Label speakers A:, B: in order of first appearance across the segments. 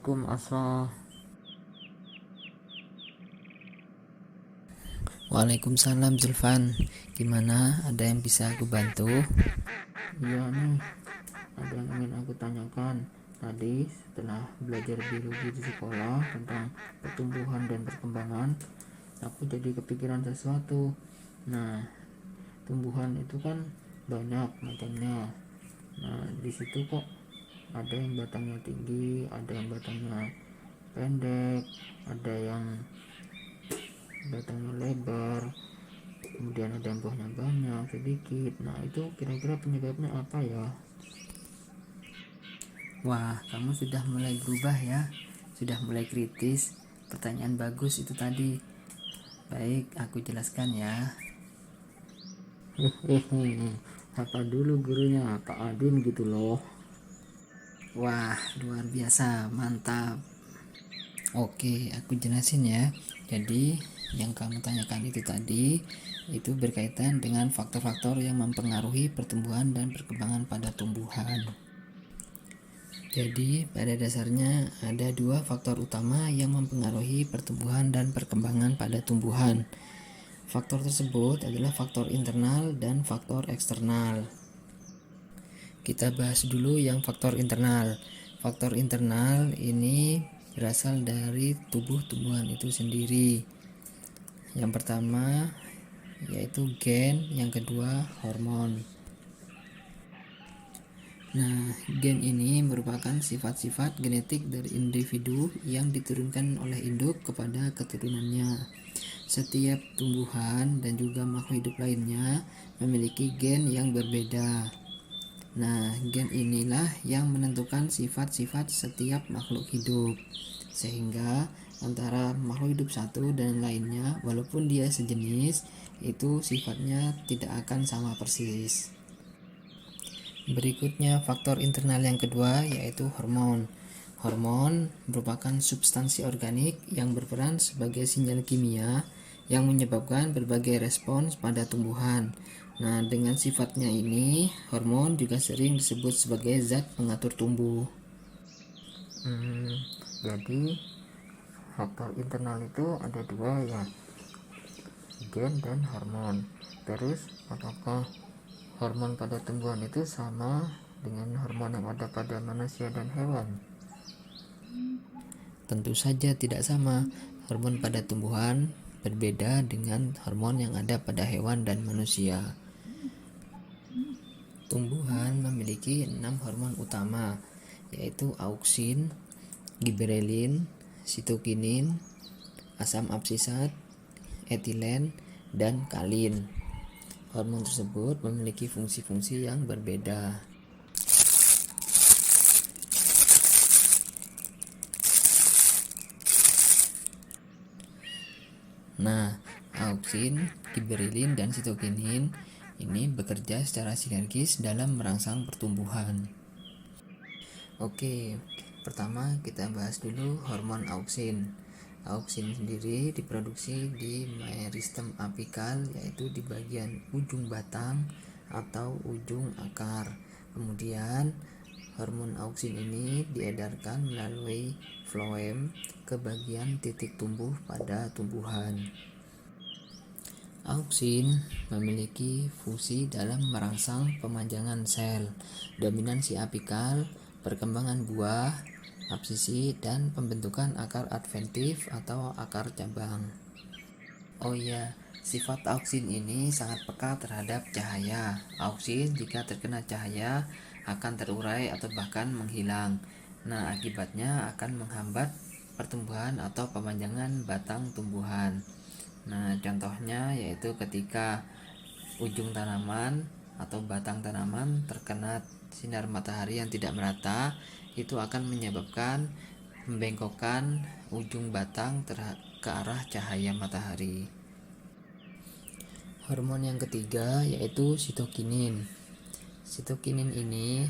A: Assalamualaikum Asma.
B: Waalaikumsalam Zulfan. Gimana? Ada yang bisa aku bantu?
A: Iya nih, ada yang ingin aku tanyakan. Tadi setelah belajar biologi di sekolah tentang pertumbuhan dan perkembangan, aku jadi kepikiran sesuatu. Nah, tumbuhan itu kan banyak macamnya. Nah, di situ kok ada yang batangnya tinggi, ada yang batangnya pendek, ada yang batangnya lebar, kemudian ada yang buahnya banyak sedikit. Nah, itu kira-kira penyebabnya apa ya?
B: Wah, kamu sudah mulai berubah ya. Sudah mulai kritis. Pertanyaan bagus itu tadi. Baik, aku jelaskan ya.
A: Apa dulu gurunya, Pak Adin gitu loh.
B: Wah, luar biasa, mantap. Oke, aku jelasin ya. Jadi, yang kamu tanyakan itu tadi itu berkaitan dengan faktor-faktor yang mempengaruhi pertumbuhan dan perkembangan pada tumbuhan. Jadi, pada dasarnya ada dua faktor utama yang mempengaruhi pertumbuhan dan perkembangan pada tumbuhan. Faktor tersebut adalah faktor internal dan faktor eksternal. Kita bahas dulu yang faktor internal. Faktor internal ini berasal dari tubuh tumbuhan itu sendiri. Yang pertama yaitu gen, yang kedua hormon. Nah, gen ini merupakan sifat-sifat genetik dari individu yang diturunkan oleh induk kepada keturunannya. Setiap tumbuhan dan juga makhluk hidup lainnya memiliki gen yang berbeda. Nah, gen inilah yang menentukan sifat-sifat setiap makhluk hidup. Sehingga antara makhluk hidup satu dan lainnya, walaupun dia sejenis, itu sifatnya tidak akan sama persis. Berikutnya faktor internal yang kedua yaitu hormon. Hormon merupakan substansi organik yang berperan sebagai sinyal kimia yang menyebabkan berbagai respons pada tumbuhan. Nah, dengan sifatnya ini, hormon juga sering disebut sebagai zat pengatur tumbuh.
A: Jadi faktor internal itu ada dua ya, gen dan hormon. Terus apakah hormon pada tumbuhan itu sama dengan hormon yang ada pada manusia dan hewan?
B: Tentu saja tidak sama. Hormon pada tumbuhan berbeda dengan hormon yang ada pada hewan dan manusia. Tumbuhan memiliki 6 hormon utama, yaitu auksin, giberelin, sitokinin, asam absisat, etilen, dan kalin. Hormon tersebut memiliki fungsi-fungsi yang berbeda. Nah, auksin, giberelin, dan sitokinin ini bekerja secara sinergis dalam merangsang pertumbuhan. Oke, pertama kita bahas dulu hormon auksin. Auksin sendiri diproduksi di meristem apikal, yaitu di bagian ujung batang atau ujung akar. Kemudian hormon auksin ini diedarkan melalui floem ke bagian titik tumbuh pada tumbuhan. Auksin memiliki fungsi dalam merangsang pemanjangan sel, dominansi apikal, perkembangan buah, absisi, dan pembentukan akar adventif atau akar cabang. Oh iya, sifat auksin ini sangat peka terhadap cahaya. Auksin jika terkena cahaya akan terurai atau bahkan menghilang. Nah, akibatnya akan menghambat pertumbuhan atau pemanjangan batang tumbuhan. Nah, contohnya yaitu ketika ujung tanaman atau batang tanaman terkena sinar matahari yang tidak merata, itu akan menyebabkan membengkokkan ujung batang ke arah cahaya matahari. Hormon yang ketiga yaitu sitokinin. Sitokinin ini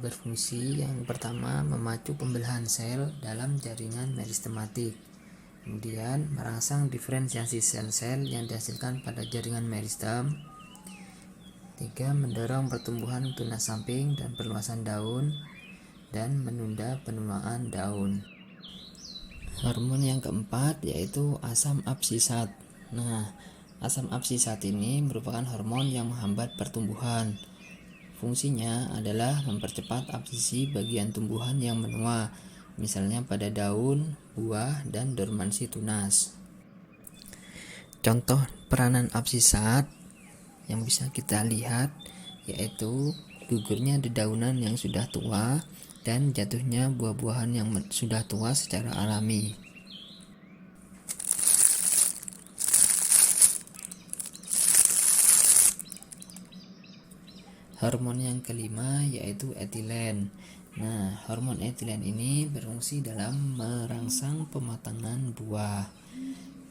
B: berfungsi yang pertama memacu pembelahan sel dalam jaringan meristematik. Kemudian merangsang diferensiasi sel-sel yang dihasilkan pada jaringan meristem. 3. Mendorong pertumbuhan tunas samping dan perluasan daun dan menunda penuaan daun. Hormon yang keempat yaitu asam absisat. Nah, asam absisat ini merupakan hormon yang menghambat pertumbuhan. Fungsinya adalah mempercepat absisi bagian tumbuhan yang menua, misalnya pada daun, buah, dan dormansi tunas. Contoh peranan absisat yang bisa kita lihat yaitu gugurnya dedaunan yang sudah tua dan jatuhnya buah-buahan yang sudah tua secara alami. Hormon yang kelima yaitu etilen. Nah, hormon etilen ini berfungsi dalam merangsang pematangan buah.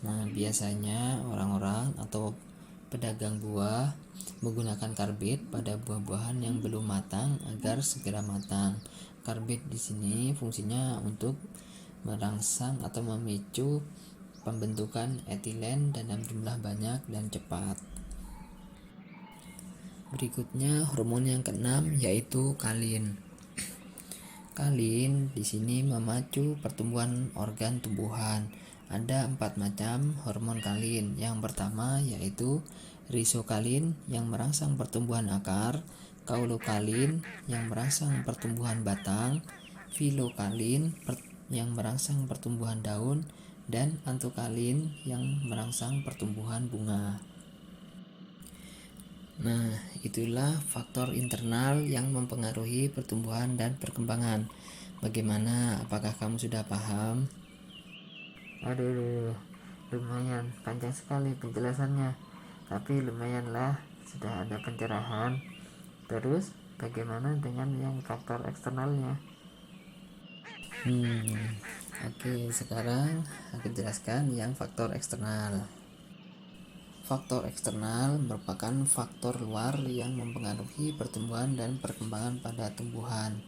B: Nah, biasanya orang-orang atau pedagang buah menggunakan karbit pada buah-buahan yang belum matang agar segera matang. Karbit di sini fungsinya untuk merangsang atau memicu pembentukan etilen dalam jumlah banyak dan cepat. Berikutnya hormon yang keenam yaitu kalin. Kalin di sini memacu pertumbuhan organ tumbuhan. Ada 4 macam hormon kalin. Yang pertama yaitu risokalin yang merangsang pertumbuhan akar, kaulokalin yang merangsang pertumbuhan batang, filokalin yang merangsang pertumbuhan daun, dan antokalin yang merangsang pertumbuhan bunga. Nah, itulah faktor internal yang mempengaruhi pertumbuhan dan perkembangan. Bagaimana? Apakah kamu sudah paham?
A: Aduh, lumayan panjang sekali penjelasannya, tapi lumayanlah sudah ada pencerahan. Terus bagaimana dengan yang faktor eksternalnya?
B: Oke, sekarang aku jelaskan yang faktor eksternal. Faktor eksternal merupakan faktor luar yang mempengaruhi pertumbuhan dan perkembangan pada tumbuhan.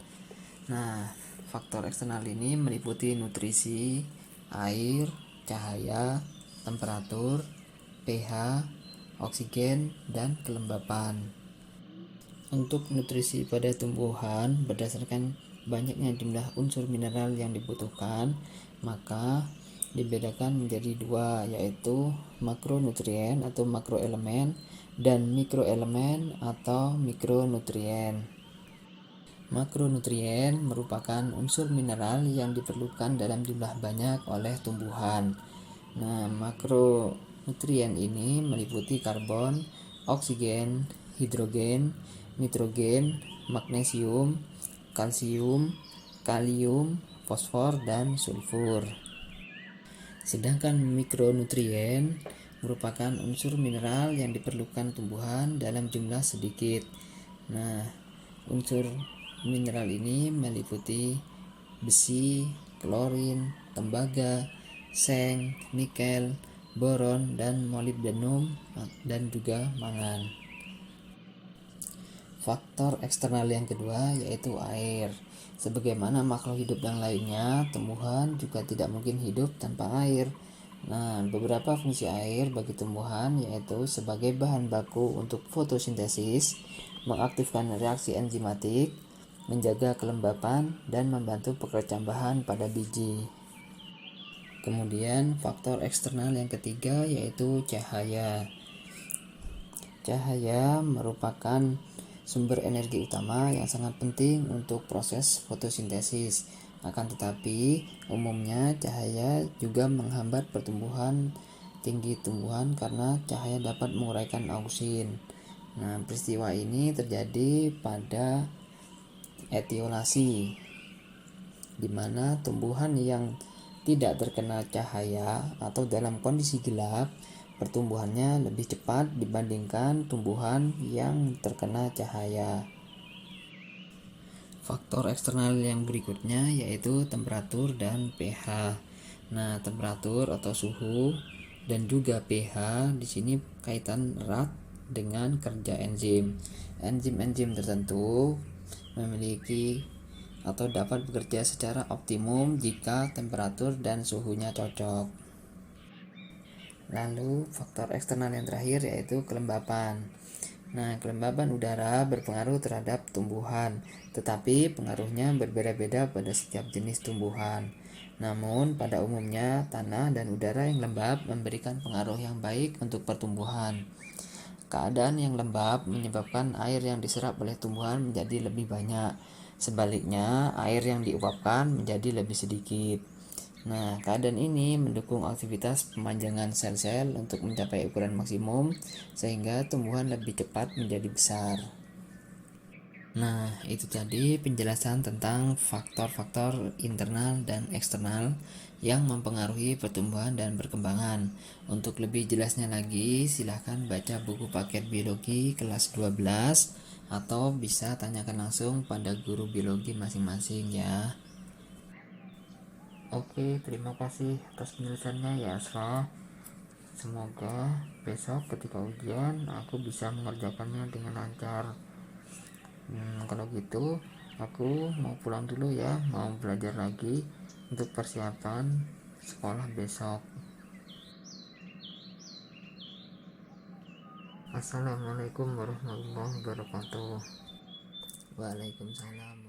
B: Nah, faktor eksternal ini meliputi nutrisi, air, cahaya, temperatur, pH, oksigen, dan kelembapan. Untuk nutrisi pada tumbuhan berdasarkan banyaknya jumlah unsur mineral yang dibutuhkan, maka dibedakan menjadi 2, yaitu makronutrien atau makroelemen dan mikroelemen atau mikronutrien. Makronutrien merupakan unsur mineral yang diperlukan dalam jumlah banyak oleh tumbuhan. Nah, makronutrien ini meliputi karbon, oksigen, hidrogen, nitrogen, magnesium, kalsium, kalium, fosfor, dan sulfur. Sedangkan mikronutrien merupakan unsur mineral yang diperlukan tumbuhan dalam jumlah sedikit. Nah, unsur mineral ini meliputi besi, klorin, tembaga, seng, nikel, boron, dan molibdenum, dan juga mangan. Faktor eksternal yang kedua yaitu air. Sebagaimana makhluk hidup yang lainnya, tumbuhan juga tidak mungkin hidup tanpa air. Nah, beberapa fungsi air bagi tumbuhan yaitu sebagai bahan baku untuk fotosintesis, mengaktifkan reaksi enzimatik, menjaga kelembapan, dan membantu perkecambahan pada biji. Kemudian faktor eksternal yang ketiga yaitu cahaya. Cahaya merupakan sumber energi utama yang sangat penting untuk proses fotosintesis. Akan tetapi, umumnya cahaya juga menghambat pertumbuhan tinggi tumbuhan karena cahaya dapat menguraikan auksin. Nah, peristiwa ini terjadi pada etiolasi, di mana tumbuhan yang tidak terkena cahaya atau dalam kondisi gelap pertumbuhannya lebih cepat dibandingkan tumbuhan yang terkena cahaya. Faktor eksternal yang berikutnya yaitu temperatur dan pH. Nah, temperatur atau suhu dan juga pH di sini kaitan erat dengan kerja enzim. Enzim-enzim tertentu memiliki atau dapat bekerja secara optimum jika temperatur dan suhunya cocok. Lalu faktor eksternal yang terakhir yaitu kelembapan. Nah, kelembapan udara berpengaruh terhadap tumbuhan, tetapi pengaruhnya berbeda-beda pada setiap jenis tumbuhan. Namun pada umumnya tanah dan udara yang lembab memberikan pengaruh yang baik untuk pertumbuhan. Keadaan yang lembab menyebabkan air yang diserap oleh tumbuhan menjadi lebih banyak. Sebaliknya, air yang diuapkan menjadi lebih sedikit. Nah, keadaan ini mendukung aktivitas pemanjangan sel-sel untuk mencapai ukuran maksimum sehingga tumbuhan lebih cepat menjadi besar. Nah, itu tadi penjelasan tentang faktor-faktor internal dan eksternal yang mempengaruhi pertumbuhan dan perkembangan. Untuk lebih jelasnya lagi, silahkan baca buku paket biologi kelas 12 atau bisa tanyakan langsung pada guru biologi masing-masing ya.
A: Oke, terima kasih atas penjelasannya ya Asra. Semoga besok ketika ujian aku bisa mengerjakannya dengan lancar. Kalau gitu aku mau pulang dulu ya, mau belajar lagi untuk persiapan sekolah besok. Assalamualaikum warahmatullahi wabarakatuh.
B: Waalaikumsalam.